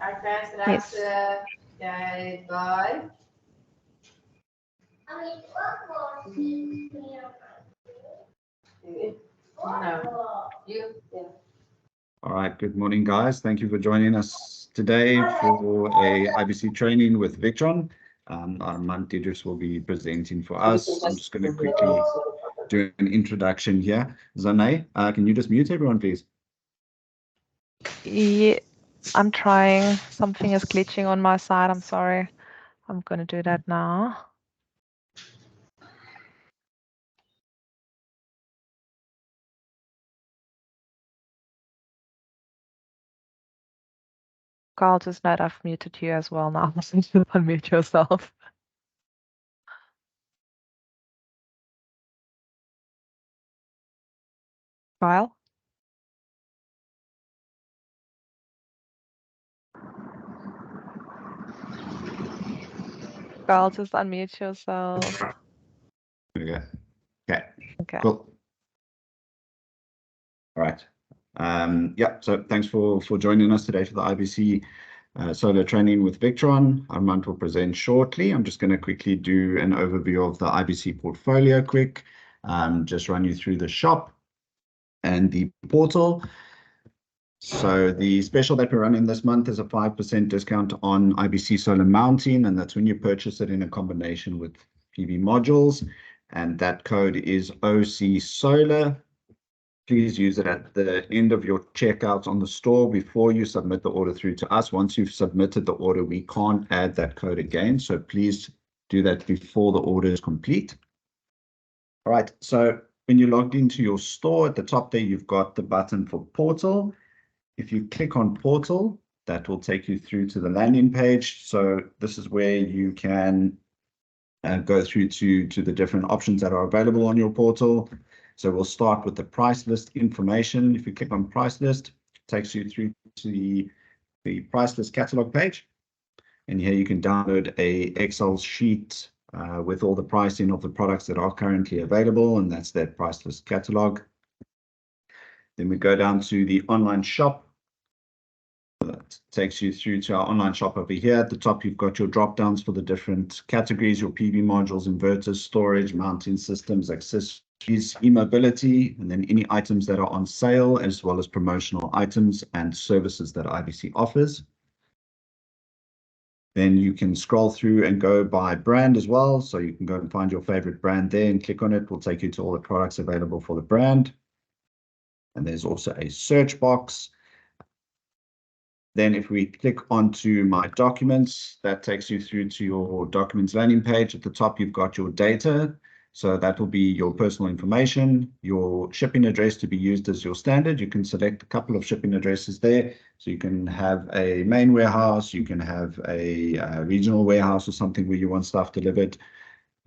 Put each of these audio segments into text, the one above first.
Hij krijgt straks bye. All right, good morning, guys. Thank you for joining us today for a IBC training with Victron. Armand Didris will be presenting for us. I'm just going to quickly do an introduction here. Zanay, can you just mute everyone, please? Yeah, I'm trying. Something is glitching on my side. I'm sorry. I'm going to do that now. Carl, just note I've muted you as well now. So you should unmute yourself. Kyle? Carl, just unmute yourself. Okay. Okay. Cool. All right. Yeah, so thanks for joining us today for the IBC solar training with Victron. Armand will present shortly. I'm just going to quickly do an overview of the IBC portfolio quick, just run you through the shop and the portal. So the special that we're running this month is a 5% discount on IBC solar mounting, and that's when you purchase it in a combination with PV modules, and that code is OC Solar. Please use it at the end of your checkout on the store before you submit the order through to us. Once you've submitted the order, we can't add that code again. So please do that before the order is complete. All right. So when you logged into your store, at the top there, you've got the button for portal. If you click on portal, that will take you through to the landing page. So this is where you can go through to the different options that are available on your portal. So we'll start with the price list information. If you click on price list, it takes you through to the price list catalog page. And here you can download a Excel sheet with all the pricing of the products that are currently available, and that's that price list catalog. Then we go down to the online shop. That takes you through to our online shop over here. At the top, you've got your drop downs for the different categories, your PV modules, inverters, storage, mounting systems, accessories, e-mobility, and then any items that are on sale, as well as promotional items and services that IBC offers. Then you can scroll through and go by brand as well. So you can go and find your favorite brand there and click on it. We'll take you to all the products available for the brand. And there's also a search box. Then if we click onto my documents, that takes you through to your documents landing page. At the top, you've got your data. So that will be your personal information, your shipping address to be used as your standard. You can select a couple of shipping addresses there. So you can have a main warehouse, you can have a regional warehouse or something where you want stuff delivered.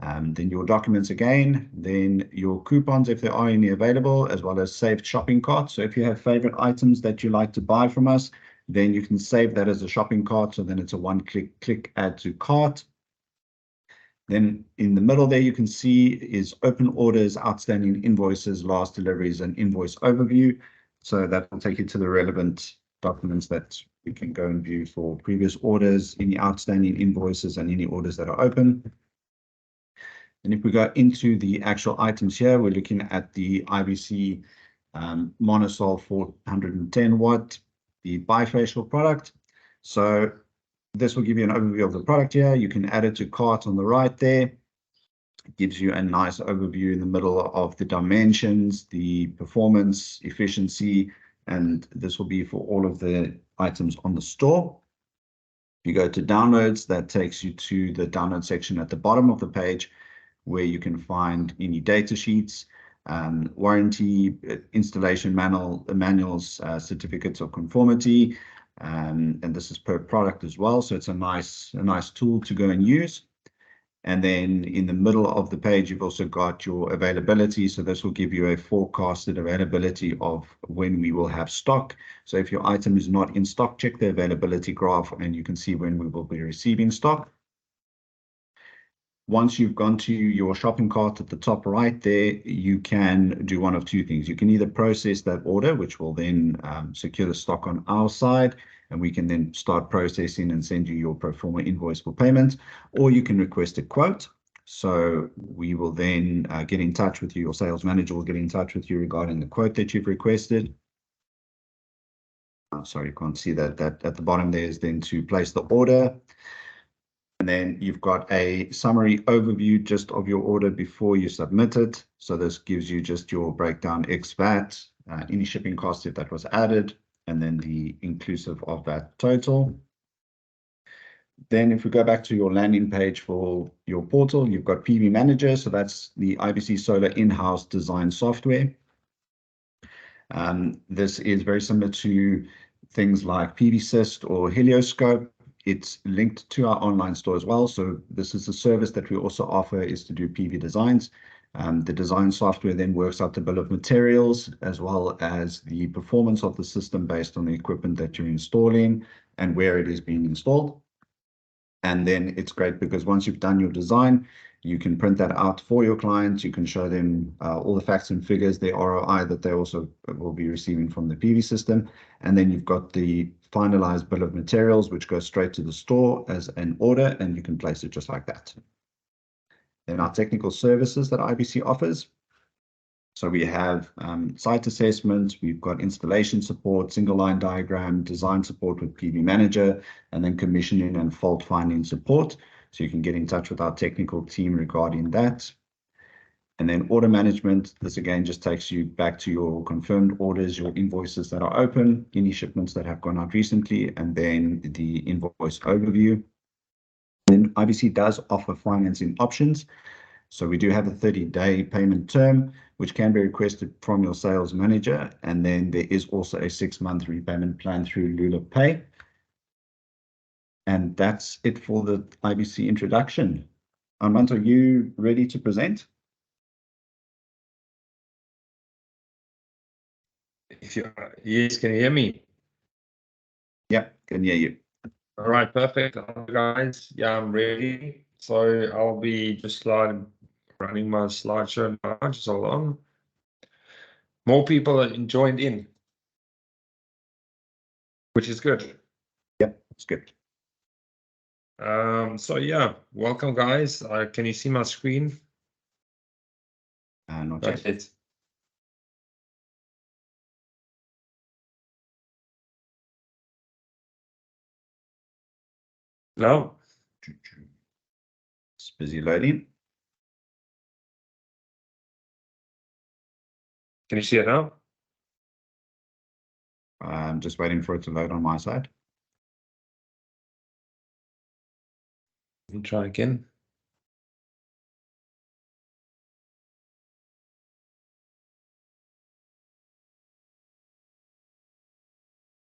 Then your documents again, then your coupons if there are any available, as well as saved shopping carts. So if you have favorite items that you like to buy from us, then you can save that as a shopping cart. So then it's a one-click add to cart. Then in the middle there, you can see is open orders, outstanding invoices, last deliveries, and invoice overview. So that will take you to the relevant documents that you can go and view for previous orders, any outstanding invoices, and any orders that are open. And if we go into the actual items here, we're looking at the IBC Monosol 410 watt, the bifacial product. So this will give you an overview of the product here. You can add it to cart on the right there. It gives you a nice overview in the middle of the dimensions, the performance, efficiency, and this will be for all of the items on the store. If you go to downloads, that takes you to the download section at the bottom of the page, where you can find any data sheets, warranty, installation manuals, certificates of conformity, and this is per product as well. So it's a nice tool to go and use. And then in the middle of the page, you've also got your availability. So this will give you a forecasted availability of when we will have stock. So if your item is not in stock, check the availability graph and you can see when we will be receiving stock. once you've gone to your shopping cart at the top right there, you can do one of two things. You can either process that order, which will then secure the stock on our side, and we can then start processing and send you your pro forma invoice for payment, or you can request a quote. So we will then get in touch with you. Your sales manager will get in touch with you regarding the quote that you've requested. Sorry, you can't see that at the bottom there is then to place the order. And then you've got a summary overview just of your order before you submit it. So this gives you just your breakdown ex-VAT, any shipping cost if that was added, and then the inclusive of that total. Then if we go back to your landing page for your portal, you've got PV Manager. So that's the IBC Solar in-house design software. This is very similar to things like PVSYST or Helioscope. It's linked to our online store as well. So this is a service that we also offer, is to do PV designs. The design software then works out the bill of materials as well as the performance of the system based on the equipment that you're installing and where it is being installed. And then it's great because once you've done your design, you can print that out for your clients. You can show them all the facts and figures, the ROI that they also will be receiving from the PV system. And then you've got the finalized bill of materials, which goes straight to the store as an order, and you can place it just like that. Then our technical services that IBC offers. So we have site assessments, we've got installation support, single line diagram, design support with PV Manager, and then commissioning and fault finding support. So you can get in touch with our technical team regarding that. And then order management, this again just takes you back to your confirmed orders, your invoices that are open, any shipments that have gone out recently, and then the invoice overview. Then IBC does offer financing options. So we do have a 30-day payment term, which can be requested from your sales manager. And then there is also a 6-month repayment plan through Lula Pay. And that's it for the IBC introduction. Armand, are you ready to present? Yes, can you hear me? Yeah, can hear you. All right, perfect. Guys, yeah, I'm ready. So I'll be just running my slideshow now. Just hold on. More people are joined in, which is good. Yep, it's good. So yeah, welcome guys. Can you see my screen? Not yet. No? It's busy loading. Can you see it now? I'm just waiting for it to load on my side. Let me try again.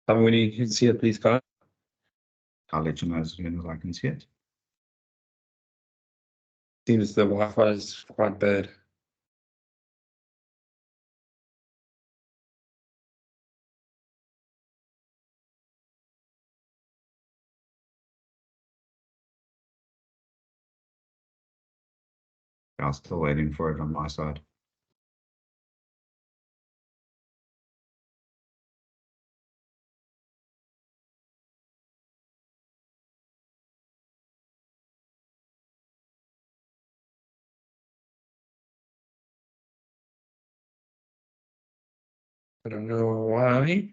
Tell me when you can see it, please, guys. I'll let you know as soon as I can see it. Seems the Wi-Fi is quite bad. I'm still waiting for it on my side. I don't know why.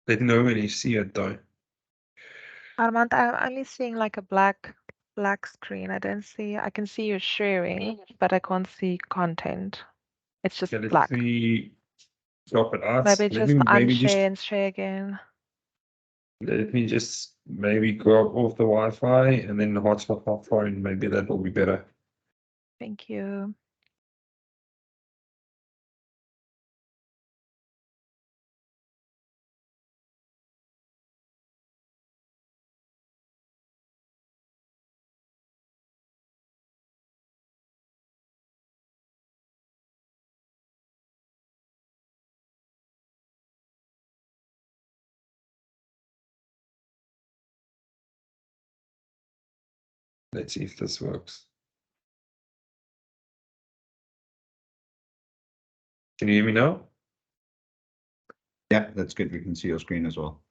Let me know when you see it though. Armand, I'm only seeing like a black screen. I can see you sharing, but I can't see content. It's just Okay, black. let me drop it out. Maybe Let just me unshare and share again. let me just maybe go off the Wi-Fi and then hotspot my phone. Maybe that will be better. Thank you. Let's see if this works. Can you hear me now? Yeah, that's good. We can see your screen as well.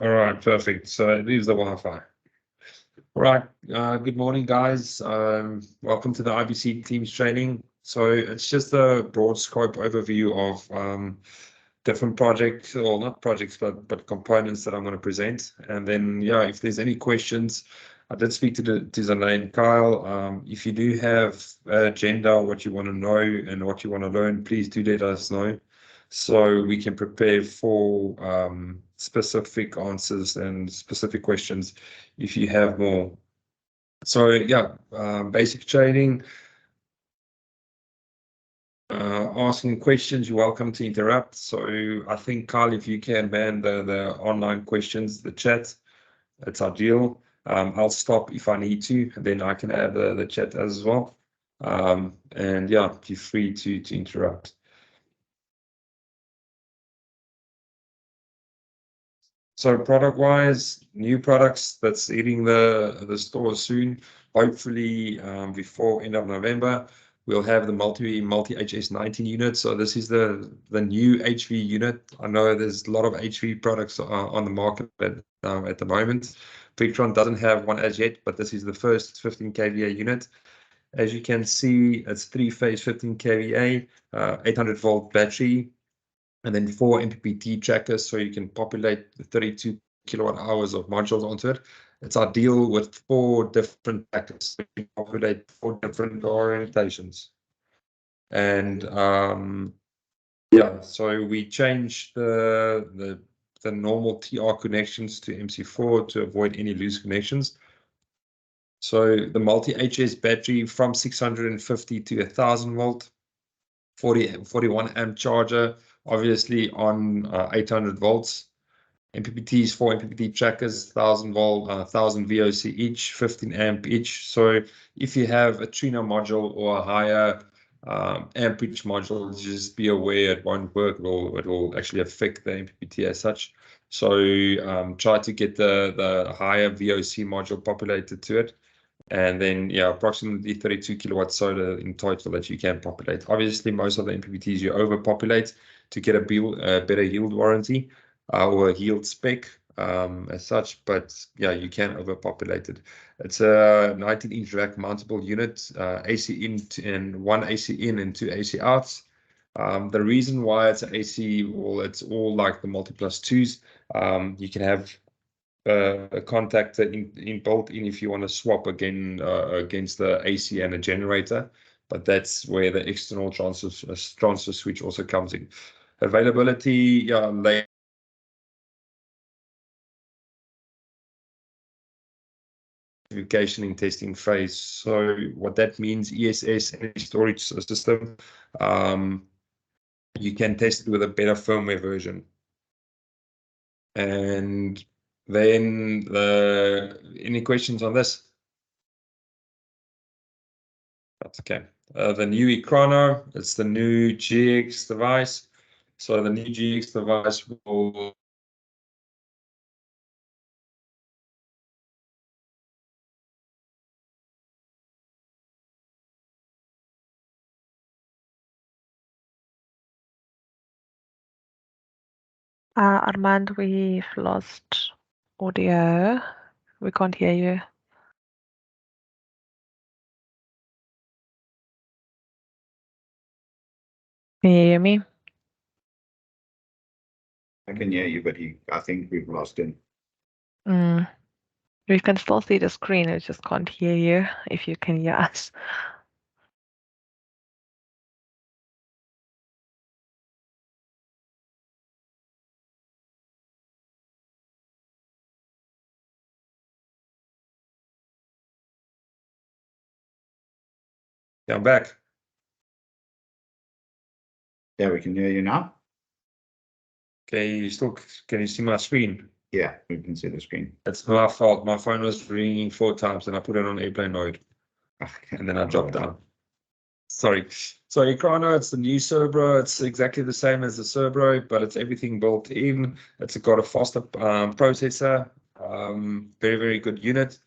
All right, perfect. So it leaves the Wi-Fi. All right. Good morning, guys. Welcome to the IBC Teams training. So it's just a broad scope overview of different projects, or not projects, but components that I'm going to present. And then, yeah, if there's any questions, I did speak to Zanae and Kyle. If you do have an agenda, what you want to know and what you want to learn, please do let us know, so we can prepare for specific answers and specific questions if you have more. So yeah, basic training. Asking questions, you're welcome to interrupt. So I think, Kyle, if you can ban the online questions, the chat, it's ideal. I'll stop if I need to, and then I can add the chat as well. And yeah, be free to interrupt. So product-wise, new products that's hitting the store soon. Hopefully, before end of November, we'll have the multi HS19 unit. So this is the new HV unit. I know there's a lot of HV products on the market at the moment. Victron doesn't have one as yet, but this is the first 15 kVA unit. As you can see, it's 3-phase 15 kVA, 800-volt battery, and then 4 MPPT trackers, so you can populate the 32 kilowatt hours of modules onto it. It's ideal with 4 different trackers, so you can populate 4 different orientations. And yeah, so we changed the normal TR connections to MC4 to avoid any loose connections. So the multi-HS battery from 650 to 1000 volt, 41 amp charger, obviously on 800 volts. MPPTs, 4 MPPT trackers, 1000 volt, 1000 VOC each, 15 amp each. So if you have a Trina module or a higher amperage module, just be aware it won't work. It will actually affect the MPPT as such. So try to get the higher VOC module populated to it. And then, yeah, approximately 32 kilowatt solar in total that you can populate. Obviously, most of the MPPTs you overpopulate to get a better yield warranty or a yield spec as such. But yeah, you can overpopulate it. It's a 19-inch rack mountable unit, AC in and 1 AC in and 2 AC outs. The reason why it's an AC, well, it's all like the multi-plus 2s. You can have a contactor built in if you want to swap again against the AC and a generator, but that's where the external transfer switch also comes in. Availability, yeah, in testing phase. So what that means, ESS energy storage system, you can test it with a better firmware version. And then any questions on this? That's okay. The new Econo, it's the new GX device. So the new GX device will Armand, we've lost audio. We can't hear you. Can you hear me? I can hear you, but I think we've lost him. We can still see the screen, I just can't hear you if you can hear us. come back. Yeah, we can hear you now. Okay, can you see my screen? Yeah, we can see the screen. It's my fault. My phone was ringing 4 times and I put it on airplane mode. And then I dropped down. Sorry. So Econo, it's the new Cerbro. It's exactly the same as the Cerbro, but it's everything built in. It's got a faster processor. Very, very good unit.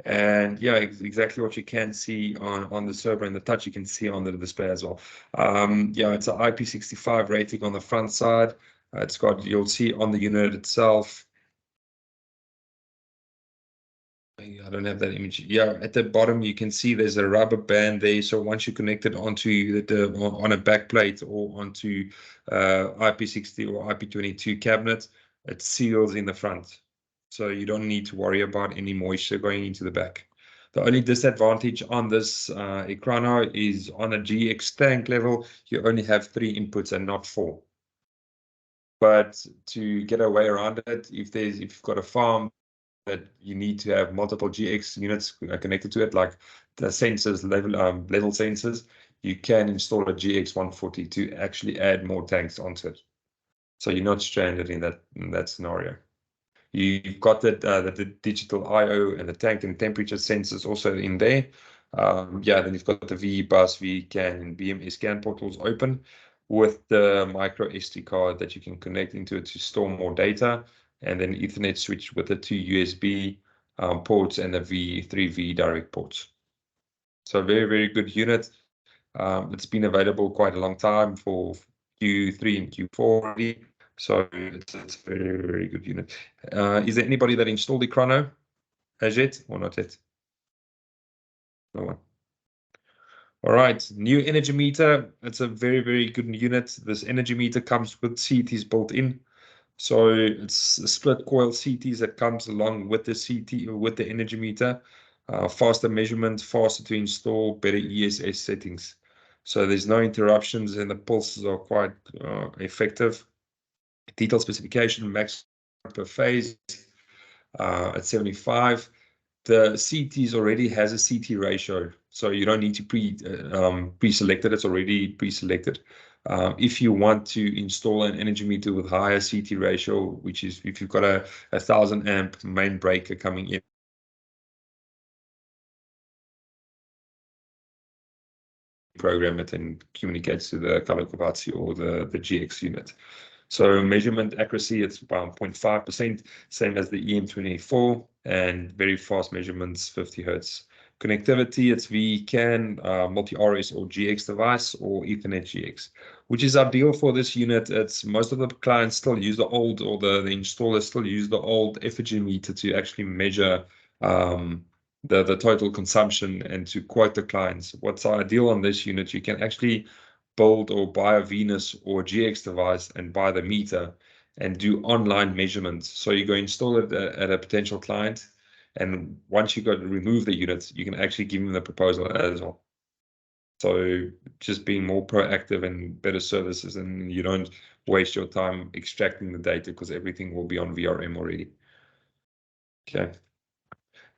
And yeah, exactly what you can see on the server and the touch, you can see on the display as well. Yeah, it's an IP65 rating on the front side. It's got, you'll see on the unit itself. I don't have that image. Yeah, at the bottom you can see there's a rubber band there. So once you connect it onto on a back plate or onto IP60 or IP22 cabinet, it seals in the front. So you don't need to worry about any moisture going into the back. The only disadvantage on this Ekrano is on a GX tank level, you only have 3 inputs and not 4. But to get a way around it, if you've got a farm that you need to have multiple GX units connected to it, like the sensors, level sensors, you can install a GX 140 to actually add more tanks onto it. So you're not stranded in that scenario. You've got the digital I/O and the tank and temperature sensors also in there. Yeah, then you've got the VE bus, VE CAN, and BMS CAN portals open with the micro SD card that you can connect into it to store more data, and then Ethernet switch with the 2 USB ports and the 3V direct ports. So very, very good unit. It's been available quite a long time for Q3 and Q4 already. So it's a very, very good unit. Is there anybody that installed the Chrono as yet or not yet? No one. All right, new energy meter. It's a very, very good unit. This energy meter comes with CTs built in. So it's a split coil CTs that comes along with the CT, with the energy meter. Faster measurement, faster to install, better ESS settings. So there's no interruptions and the pulses are quite effective. Detailed specification, max per phase at 75. The CTs already has a CT ratio, so you don't need to pre-select it. It's already pre-selected. If you want to install an energy meter with higher CT ratio, which is if you've got a 1000 amp main breaker coming in, program it and communicates to the color Kovatsu or the GX unit. So measurement accuracy, it's about 0.5%, same as the EM24, and very fast measurements, 50 hertz. Connectivity, it's VE CAN, multi-RS or GX device, or Ethernet GX, which is ideal for this unit. It's most of the clients still use the old, or the installers still use the old effigy meter to actually measure the total consumption and to quote the clients. What's ideal on this unit, you can actually build or buy a Venus or a GX device and buy the meter and do online measurements. So you go install it at a potential client, and once you go to remove the units, you can actually give them the proposal as well. So just being more proactive and better services, and you don't waste your time extracting the data because everything will be on VRM already. Okay.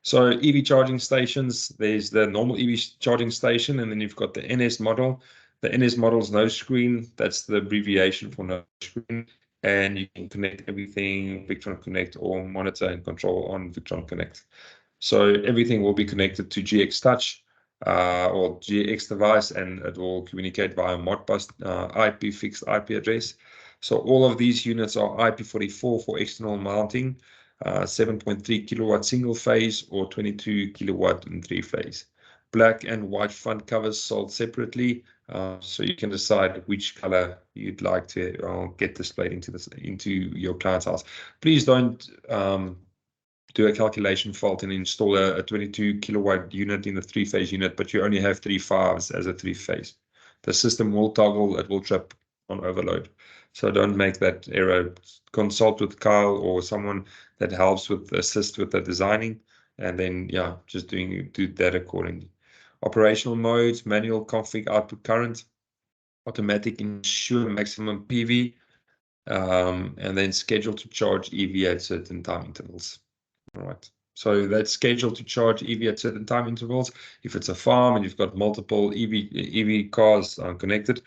So EV charging stations, there's the normal EV charging station, and then you've got the NS model. The NS model is no screen. That's the abbreviation for no screen. And you can connect everything Victron Connect or monitor and control on Victron Connect. So everything will be connected to GX Touch or GX device, and it will communicate via Modbus IP fixed IP address. So all of these units are IP44 for external mounting. 7.3 kilowatt single phase or 22 kilowatt in 3-phase. Black and white front covers sold separately, so you can decide which color you'd like to get displayed into your client's house. Please don't do a calculation fault and install a 22 kilowatt unit in the 3-phase unit, but you only have 3 5s as a 3-phase. The system will toggle, it will trip on overload. So don't make that error. Consult with Kyle or someone that helps with assist with the designing, and then yeah, just do that accordingly. Operational modes: manual config output current, automatic ensure maximum PV, and then schedule to charge EV at certain time intervals. All right. So that's scheduled to charge EV at certain time intervals. If it's a farm and you've got multiple EV cars connected,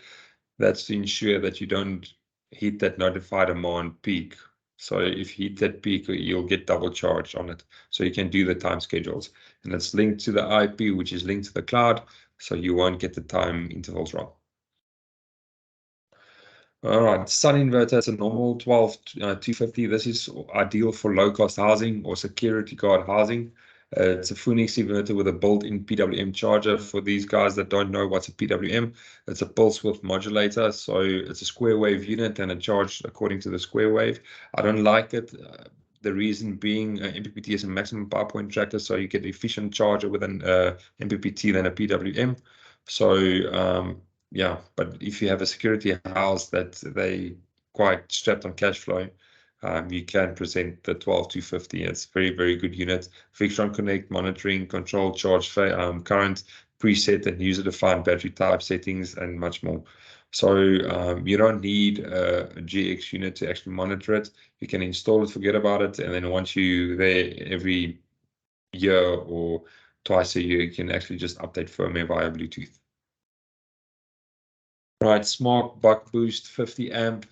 that's to ensure that you don't hit that notified demand peak. So if you hit that peak, you'll get double charge on it. So you can do the time schedules, and it's linked to the IP, which is linked to the cloud, so you won't get the time intervals wrong. All right, sun inverter, it's a normal 12 250. This is ideal for low-cost housing or security guard housing. It's a Phoenix inverter with a built-in PWM charger. For these guys that don't know what's a PWM, it's a pulse width modulator. So it's a square wave unit and a charge according to the square wave. I don't like it. The reason being MPPT is a maximum power point tracker, so you get efficient charger with an MPPT than a PWM. So yeah, but if you have a security house that they quite strapped on cash flow, you can present the 12250. It's a very, very good unit. Victron Connect, monitoring, control, charge current, preset and user-defined battery type settings, and much more. So you don't need a GX unit to actually monitor it. You can install it, forget about it, and then once you're there every year or twice a year, you can actually just update firmware via Bluetooth. Right, Smart Buck Boost 50 amp.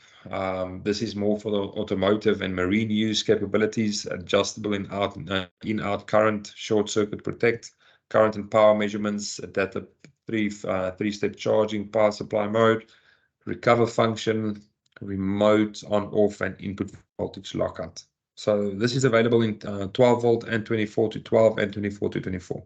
This is more for the automotive and marine use capabilities, adjustable in-out current, short circuit protect, current and power measurements, adaptive three-step charging, power supply mode, recover function, remote on-off, and input voltage lockout. So this is available in 12 volt and 24 to 12 and 24 to 24.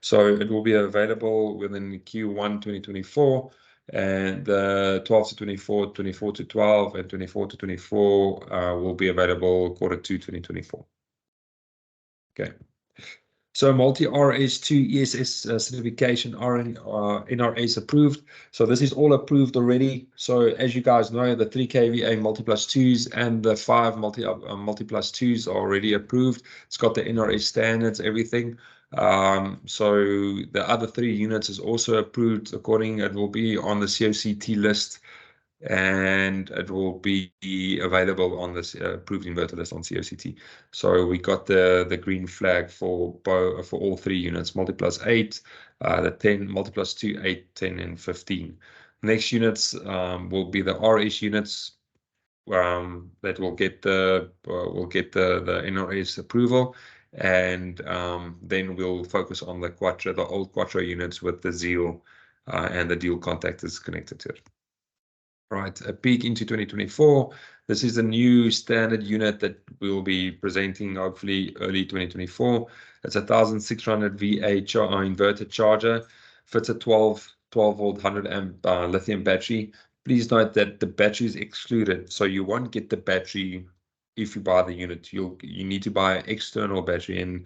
So it will be available within Q1 2024, and 12 to 24, 24 to 12, and 24 to 24 will be available Q2 2024. Okay. So multi-RS2 ESS certification NRS approved. So this is all approved already. So as you guys know, the 3 kVA multi-plus 2s and the 5 multi-plus 2s are already approved. It's got the NRS standards, everything. So the other 3 units is also approved according. It will be on the COCT list, and it will be available on this approved inverter list on COCT. So we got the green flag for all 3 units, multi-plus 8, the 10, multi-plus 2, 8, 10, and 15. Next units will be the RS units that will get the NRS approval, and then we'll focus on the old Quattro units with the Zeal and the dual contactors connected to it. Right, a peek into 2024. This is a new standard unit that we'll be presenting hopefully early 2024. It's a 1600 VA inverter charger, fits a 12 volt 100 amp lithium battery. Please note that the battery is excluded, so you won't get the battery if you buy the unit. You need to buy an external battery, and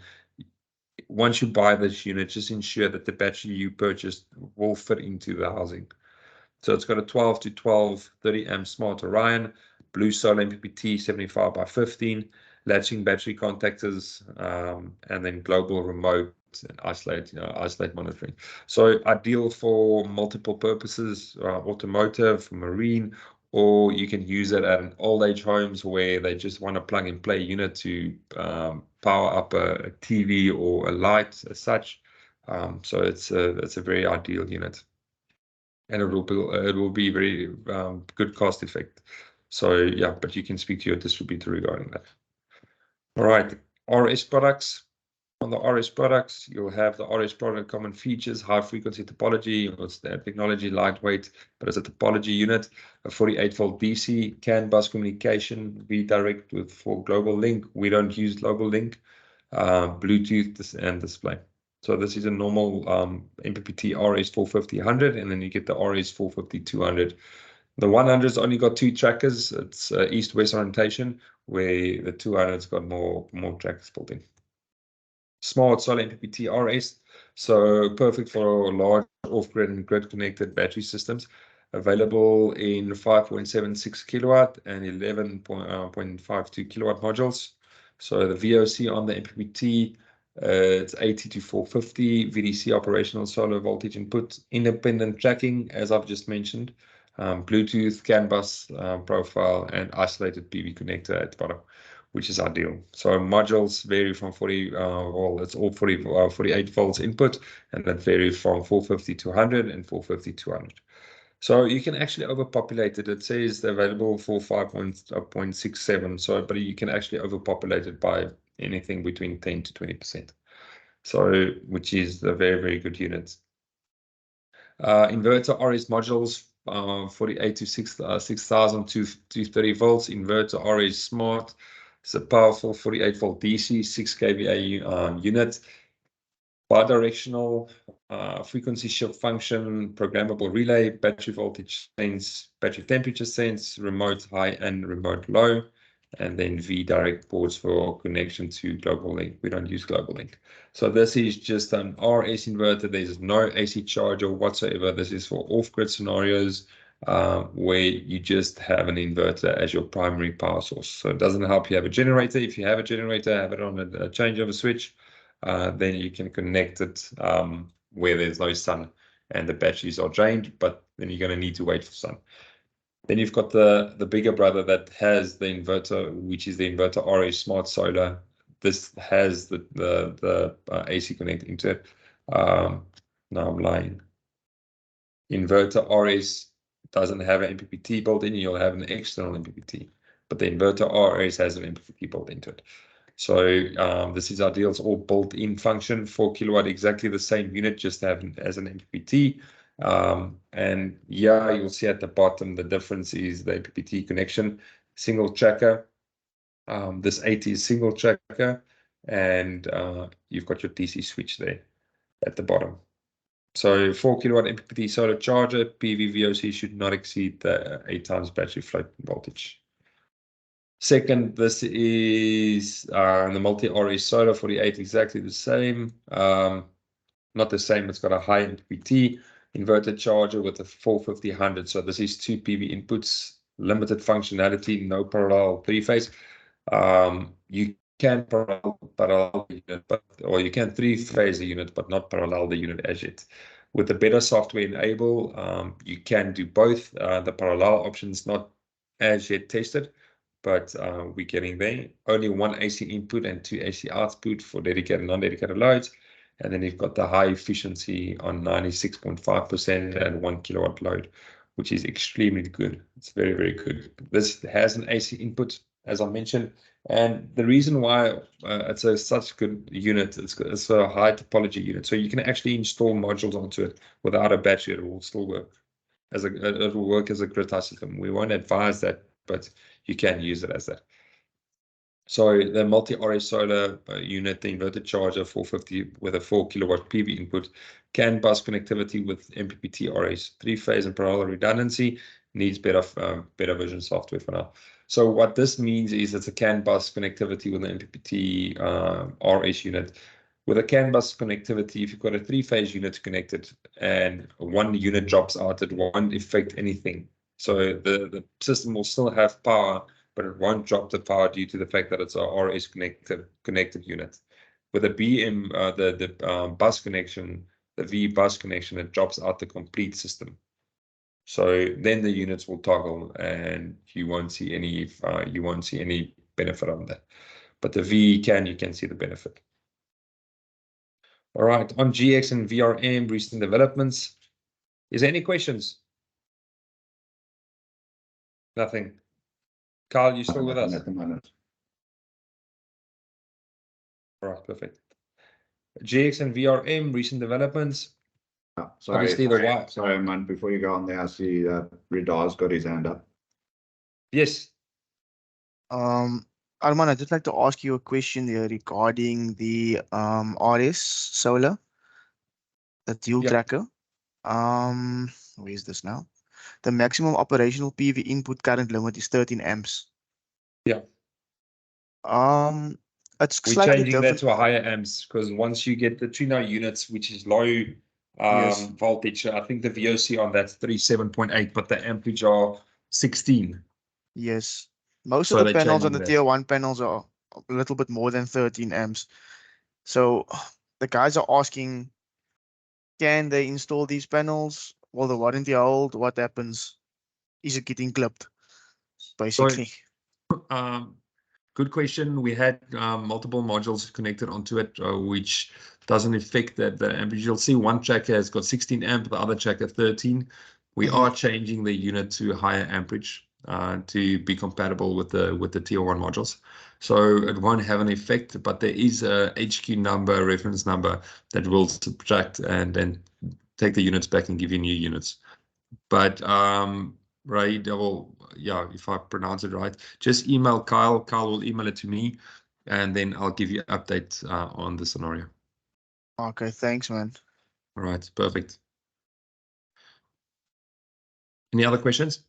once you buy this unit, just ensure that the battery you purchased will fit into the housing. So it's got a 12 to 12 30 amp Smart Orion, Blue Solar MPPT 75 by 15, latching battery contactors, and then global remote and isolate monitoring. So ideal for multiple purposes, automotive, marine, or you can use it at an old age homes where they just want a plug and play unit to power up a TV or a light as such. So it's a very ideal unit, and it will be very good cost effect. So yeah, but you can speak to your distributor regarding that. All right, RS products. On the RS products, you'll have the RS product common features, high frequency topology, it's the technology, lightweight, but it's a topology unit, a 48 volt DC, CAN bus communication, V-Direct for global link. We don't use global link, Bluetooth and display. So this is a normal MPPT RS 450-100, and then you get the RS 450-200. The 100's only got 2 trackers. It's east-west orientation, where the 200's got more trackers built in. Smart Solar MPPT RS, so perfect for large off-grid and grid-connected battery systems. Available in 5.76 kilowatt and 11.52 kilowatt modules. So the VOC on the MPPT, it's 80 to 450, VDC operational solar voltage input, independent tracking, as I've just mentioned, Bluetooth, CAN bus profile, and isolated PV connector at the bottom, which is ideal. So modules vary from 40, well, it's all 48 volts input, and that varies from 450 to 100 and 450 to 200. So you can actually overpopulate it. It says they're available for 5.67. So, but you can actually overpopulate it by anything between 10 to 20%. So, which is a very, very good unit. Inverter RS modules, 48 to 6,000 to 30 volts. Inverter RS Smart. It's a powerful 48 volt DC, 6 kVA unit. Bidirectional frequency shift function, programmable relay, battery voltage sense, battery temperature sense, remote high and remote low, and then V direct ports for connection to global link. We don't use global link. So this is just an RS inverter. There's no AC charger whatsoever. This is for off-grid scenarios where you just have an inverter as your primary power source. So it doesn't help you have a generator. If you have a generator, have it on a changeover switch. Then you can connect it where there's no sun and the batteries are drained, but then you're going to need to wait for sun. Then you've got the bigger brother that has the inverter, which is the inverter RS Smart Solar. This has the AC connected into it. Now I'm lying. Inverter RS doesn't have an MPPT built in. You'll have an external MPPT, but the inverter RS has an MPPT built into it. So this is ideal. It's all built-in function, 4 kilowatt, exactly the same unit, just having as an MPPT. And yeah, you'll see at the bottom the difference is the MPPT connection, single tracker. This 80 is single tracker, and you've got your DC switch there at the bottom. So 4 kilowatt MPPT solar charger, PV VOC should not exceed the 8 times battery float voltage. Second, this is the multi-RS solar 48, exactly the same. Not the same, it's got a high MPPT inverter charger with a 450/100. So this is 2 PV inputs, limited functionality, no parallel 3-phase. You can parallel the unit, or you can 3-phase the unit, but not parallel the unit as yet. With the better software enable, you can do both. The parallel options not as yet tested, but we're getting there. Only 1 AC input and 2 AC output for dedicated and non-dedicated loads. And then you've got the high efficiency on 96.5% and 1 kilowatt load, which is extremely good. It's very, very good. This has an AC input, as I mentioned. And the reason why it's such a good unit, it's a high topology unit. So you can actually install modules onto it without a battery. It will still work. It will work as a grid tie system. We won't advise that, but you can use it as that. So the multi-RS solar unit, the inverter charger 450 with a 4 kilowatt PV input, CAN bus connectivity with MPPT RS, 3-phase and parallel redundancy, needs better vision software for now. So what this means is it's a CAN bus connectivity with an MPPT RS unit. With a CAN bus connectivity, if you've got a 3-phase unit connected and one unit drops out, it won't affect anything. So the system will still have power, but it won't drop the power due to the fact that it's a RS connected unit. With a BM, the bus connection, the V bus connection, it drops out the complete system. So then the units will toggle, and you won't see any benefit on that. But the V you can see the benefit. All right, on GX and VRM recent developments. Is there any questions? Nothing. Carl, you still with us? At the moment. All right, perfect. GX and VRM recent developments. Oh, sorry, Obviously, the why. Sorry, man. Before you go on there, I see that Redar's got his hand up. Yes. Arman, I'd just like to ask you a question there regarding the RS solar, the dual tracker. Where is this now? The maximum operational PV input current limit is 13 amps. Yeah. It's We're slightly changing different. that to a higher amps because once you get the Trino units, which is low Yes. voltage, I think the VOC on that's 37.8, but the amperage are 16. Yes. Most So of the they're panels on the changing that. tier 1 panels are a little bit more than 13 amps. So the guys are asking, can they install these panels? Will the warranty hold? What happens? Is it getting clipped? Basically. Good question. We had multiple modules connected onto it, which doesn't affect the amperage. You'll see one tracker has got 16 amp, the other tracker 13. We are changing the unit to higher amperage to be compatible with the tier 1 modules. So it won't have an effect, but there is a HQ number, reference number that will subtract and then take the units back and give you new units. But right, if I pronounce it right, just email Kyle. Kyle will email it to me, and then I'll give you an update on the scenario. Okay, thanks, man. All right, perfect. Any other questions?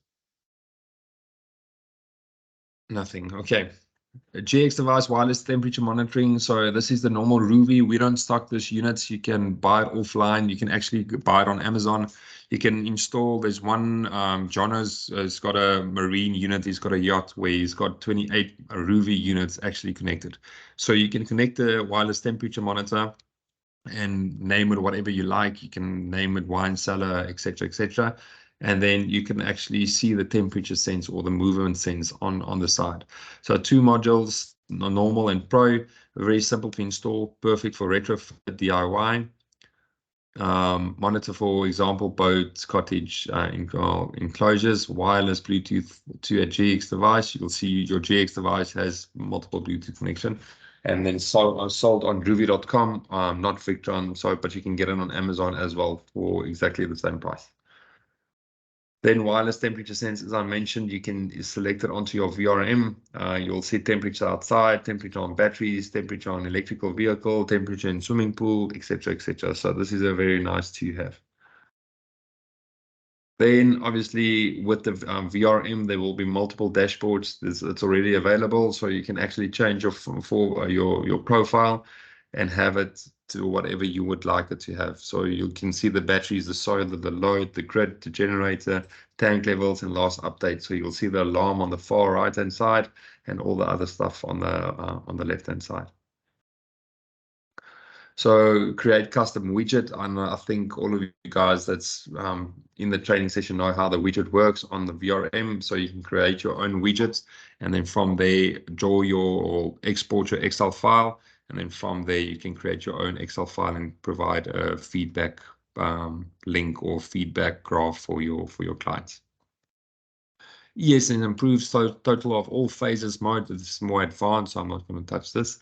Nothing. Okay. A GX device, wireless temperature monitoring. So this is the normal Ruby. We don't stock this units. You can buy it offline. You can actually buy it on Amazon. You can install. There's one, Jono's has got a marine unit. He's got a yacht where he's got 28 Ruby units actually connected. So you can connect the wireless temperature monitor and name it whatever you like. You can name it wine cellar, etc., etc. And then you can actually see the temperature sense or the movement sense on the side. So 2 modules, normal and pro, very simple to install, perfect for retrofit DIY. Monitor, for example, boats, cottage enclosures, wireless Bluetooth to a GX device. You'll see your GX device has multiple Bluetooth connection, and then sold on Ruby.com, not Victron, but you can get it on Amazon as well for exactly the same price. Then wireless temperature sensors, I mentioned, you can select it onto your VRM. You'll see temperature outside, temperature on batteries, temperature on electrical vehicle, temperature in swimming pool, etc., etc. So this is a very nice to have. Then obviously with the VRM, there will be multiple dashboards. It's already available, so you can actually change your profile and have it to whatever you would like it to have. So you can see the batteries, the solar, the load, the grid, the generator, tank levels, and last update. So you'll see the alarm on the far right-hand side and all the other stuff on the left-hand side. So create custom widget. And I think all of you guys that's in the training session know how the widget works on the VRM. So you can create your own widgets, and then from there, draw or export your Excel file. And then from there, you can create your own Excel file and provide a feedback link or feedback graph for your clients. Yes, and improves total of all phases mode. It's more advanced, so I'm not going to touch this.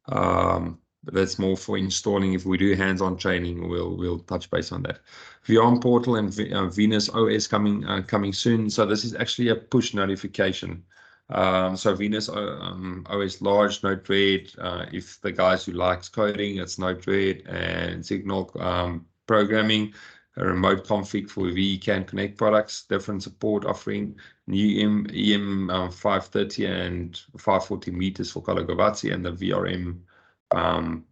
But that's more for installing. If we do hands-on training, we'll touch base on that. VR Portal and Venus OS coming soon. So this is actually a push notification. So Venus OS large, Node-RED. If the guys who likes coding, it's Node-RED and Signal programming. A remote config for vCAN Connect products, different support offering, new EM 530 and 540 meters for Kalagovati, and the VRM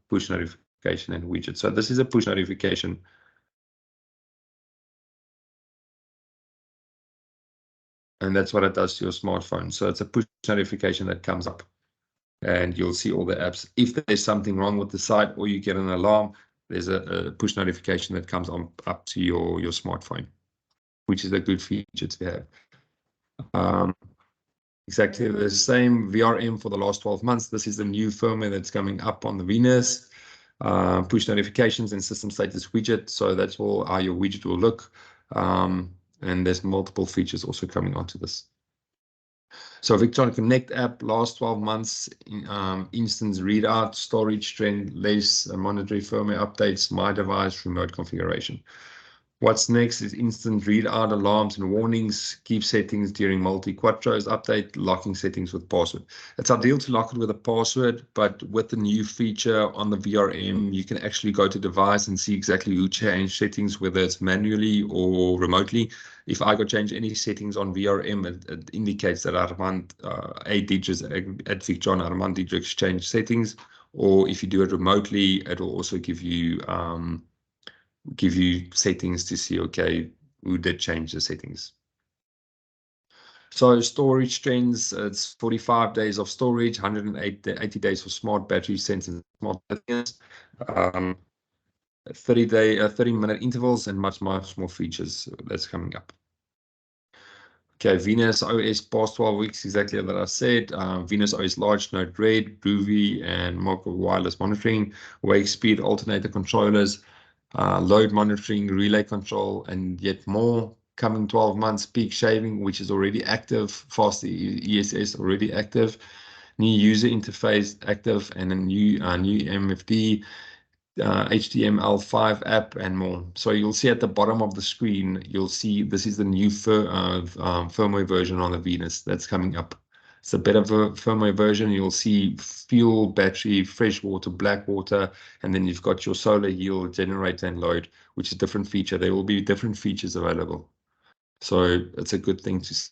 push notification and widget. So this is a push notification. And that's what it does to your smartphone. So it's a push notification that comes up, and you'll see all the apps. If there's something wrong with the site or you get an alarm, there's a push notification that comes up to your smartphone, which is a good feature to have. Exactly the same VRM for the last 12 months. This is the new firmware that's coming up on the Venus. Push notifications and system status widget. So that's all how your widget will look. And there's multiple features also coming onto this. So Victron Connect app, last 12 months, instance readout, storage trend, less monitoring firmware updates, my device, remote configuration. What's next is instant readout alarms and warnings, keep settings during multi-quattros, update locking settings with password. It's ideal to lock it with a password, but with the new feature on the VRM, you can actually go to device and see exactly who changed settings, whether it's manually or remotely. If I go change any settings on VRM, it indicates that Armand 8 digits at Victron, Armand digits change settings. Or if you do it remotely, it will also give you settings to see, okay, who did change the settings. So storage trends, it's 45 days of storage, 180 days for smart battery sensors, smart batteries, 30-minute intervals, and much more features that's coming up. Okay, Venus OS past 12 weeks, exactly that I said. Venus OS large, Node-RED, Groovy, and Markov wireless monitoring, wake speed, alternator controllers, load monitoring, relay control, and yet more. Coming 12 months, peak shaving, which is already active, fast ESS already active, new user interface active, and a new MFD, HTML5 app, and more. So you'll see at the bottom of the screen, you'll see this is the new firmware version on the Venus that's coming up. It's a better firmware version. You'll see fuel, battery, fresh water, black water, and then you've got your solar yield, generator, and load, which is a different feature. There will be different features available. So it's a good thing to see.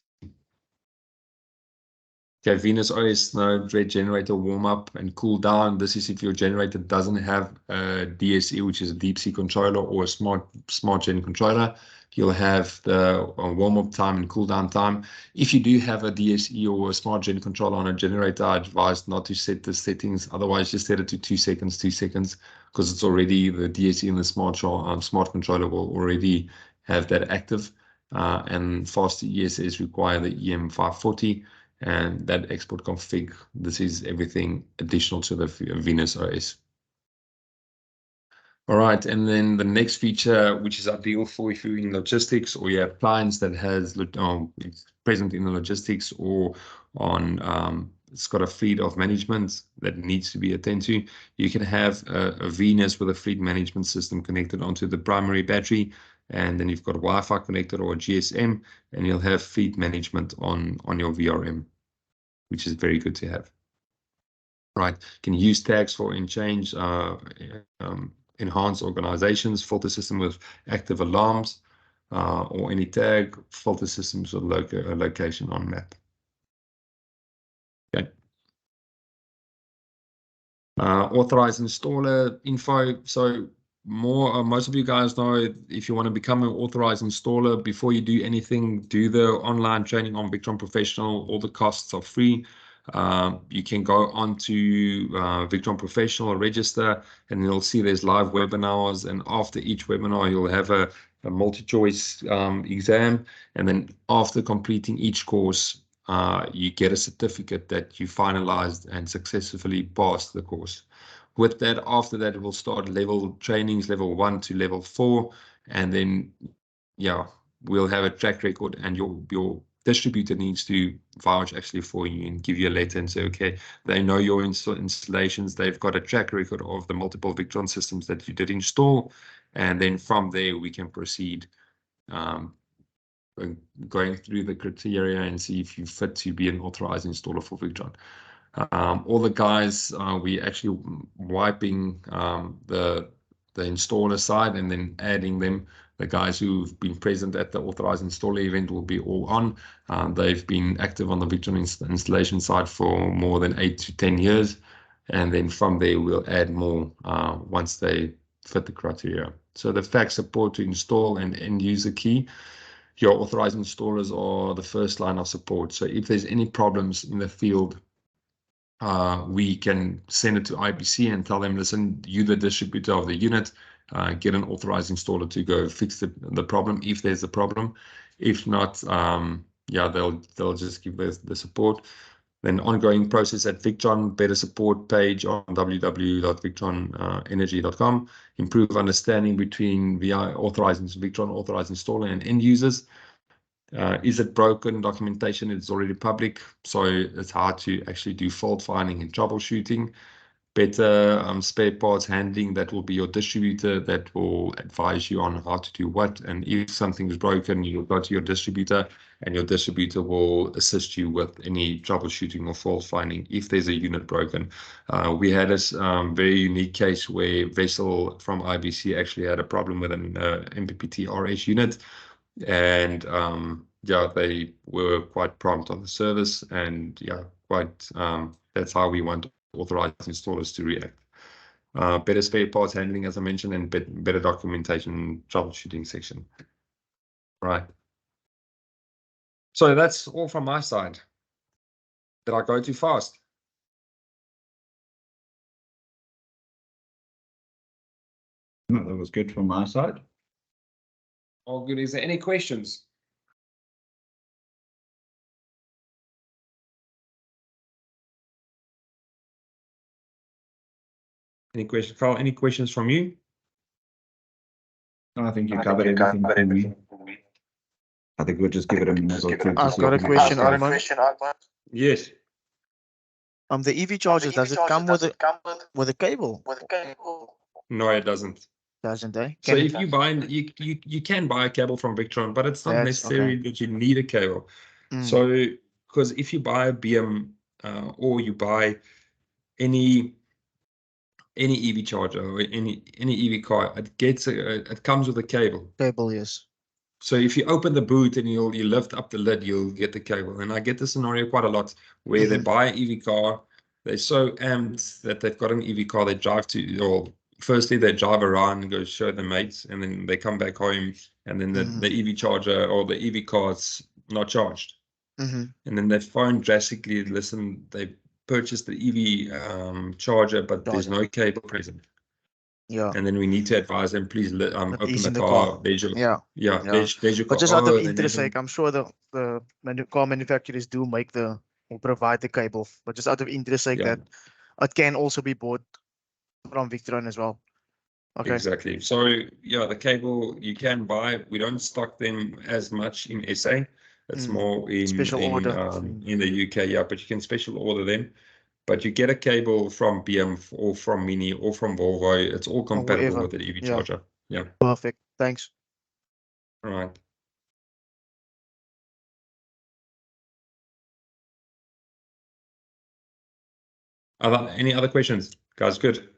Okay, Venus OS node red generator warm up and cool down. This is if your generator doesn't have a DSE, which is a deep sea controller, or a smart gen controller. You'll have the warm up time and cool down time. If you do have a DSE or a smart gen controller on a generator, I advise not to set the settings. Otherwise, just set it to 2 seconds, because it's already the DSE and the smart controller will already have that active. And faster ESS require the EM540. And that export config, this is everything additional to the Venus OS. All right, and then the next feature, which is ideal for if you're in logistics or you have clients that has it's present in the logistics or on it's got a fleet of management that needs to be attended to. You can have a Venus with a fleet management system connected onto the primary battery, and then you've got a Wi-Fi connected or a GSM, and you'll have fleet management on your VRM, which is very good to have. Right, can use tags for in-change, enhance organizations, filter system with active alarms, or any tag, filter systems with location on map. Okay. Authorized installer info. So most of you guys know, if you want to become an authorized installer, before you do anything, do the online training on Victron Professional. All the costs are free. You can go on to Victron Professional, register, and you'll see there's live webinars. And after each webinar, you'll have a multi-choice exam. And then after completing each course, you get a certificate that you finalized and successfully passed the course. With that, after that, we'll start level trainings, level 1 to level 4, and then, yeah, we'll have a track record, and your distributor needs to vouch actually for you and give you a letter and say, okay, they know your installations, they've got a track record of the multiple Victron systems that you did install, and then from there we can proceed going through the criteria and see if you fit to be an authorized installer for Victron. All the guys, we actually wiping the installer side and then adding them. The guys who've been present at the authorized installer event will be all on. They've been active on the Victron installation side for more than 8 to 10 years. And then from there, we'll add more once they fit the criteria. So the fact support to install and end user key. Your authorized installers are the first line of support. So if there's any problems in the field, we can send it to IBC and tell them, listen, you the distributor of the unit, get an authorized installer to go fix the problem if there's a problem. If not, yeah, they'll just give the support. Then ongoing process at Victron, better support page on www.victronenergy.com. Improve understanding between authorized installer and end users. Is it broken? Documentation is already public, so it's hard to actually do fault finding and troubleshooting. Better spare parts handling, that will be your distributor that will advise you on how to do what. And if something is broken, you'll go to your distributor and your distributor will assist you with any troubleshooting or fault finding if there's a unit broken. We had a very unique case where Vessel from IBC actually had a problem with an MPPT RS unit. And yeah, they were quite prompt on the service, and yeah, quite that's how we want authorized installers to react. Better spare parts handling, as I mentioned, and better documentation troubleshooting section. Right. So that's all from my side. Did I go too fast? No, that was good from my side. All good. Is there any questions? Any questions, Carl? Any questions from you? No, I think you covered everything for me. I think we'll just give it a minute or two. I've got a question, Armand. Yes. The EV charger, does it come with a cable? No, it doesn't. Doesn't it? So if you buy, you can buy a cable from Victron, but it's not That's necessary okay. that you need a cable. Mm. So because if you buy a BM or you buy any EV charger or any EV car, it comes with a cable. Cable, yes. So if you open the boot and you lift up the lid, you'll get the cable. And I get the scenario quite a lot where they buy an EV car, they're so amped that they've got an EV car, they drive to, or firstly they drive around and go show their mates, and then they come back home, and then the EV charger or the EV car's not charged. And then they phone drastically, listen, they purchased the EV charger, but there's no cable present. Yeah. And then we need to advise them, please open ease in the the car. car. There's your, Yeah. there's your But car. just out of then interest sake, I'm sure the car manufacturers do make or provide the cable. But just out of interest sake, that it can also be bought from Victron as well. Okay. Exactly. So yeah, the cable you can buy. We don't stock them as much in SA. It's more in Special order. In the UK. Yeah, but you can special order them. But you get a cable from BM or from Mini or from Volvo. It's all compatible with the EV charger. Yeah. Perfect. Thanks. All right. Any other questions, guys? Good.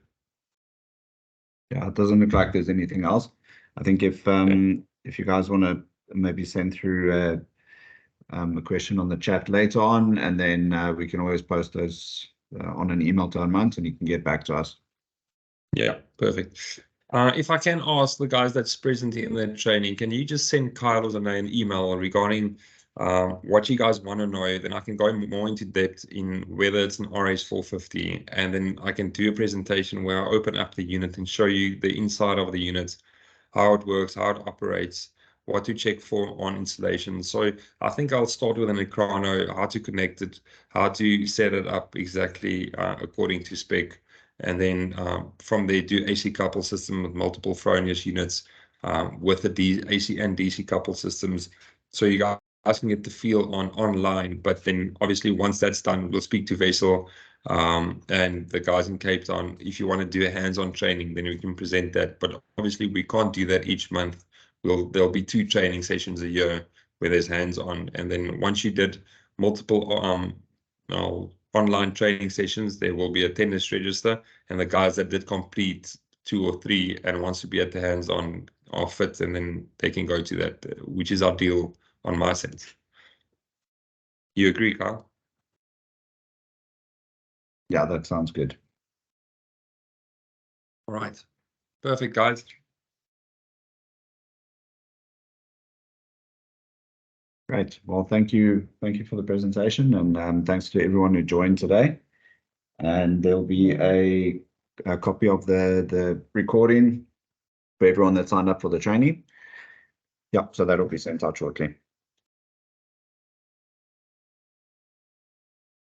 Yeah, it doesn't look like there's anything else. I think if you guys want to maybe send through a question on the chat later on, and then we can always post those on an email to Armand, and you can get back to us. Yeah, perfect. If I can ask the guys that's present in the training, can you just send Kyle or Zane an email regarding what you guys want to know? Then I can go more into depth in whether it's an RS450, and then I can do a presentation where I open up the unit and show you the inside of the unit, how it works, how it operates, what to check for on installation. So I think I'll start with an Ekrano, how to connect it, how to set it up exactly according to spec. And then from there, do AC couple system with multiple Fronius units with the AC and DC couple systems. So you guys can get the feel online. But then obviously once that's done, we'll speak to Vessel and the guys in Cape Town. If you want to do a hands-on training, then we can present that. But obviously we can't do that each month. There'll be 2 training sessions a year where there's hands-on. And then once you did multiple online training sessions, there will be a attendance register, and the guys that did complete 2 or 3 and wants to be at the hands-on are fit, and then they can go to that, which is ideal on my sense. You agree, Kyle? Yeah, that sounds good. All right. Perfect, guys. Great. Well, thank you for the presentation, and thanks to everyone who joined today. And there'll be a copy of the recording for everyone that signed up for the training. Yeah, so that'll be sent out shortly.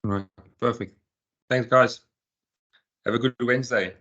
All right. Perfect. Thanks, guys. Have a good Wednesday.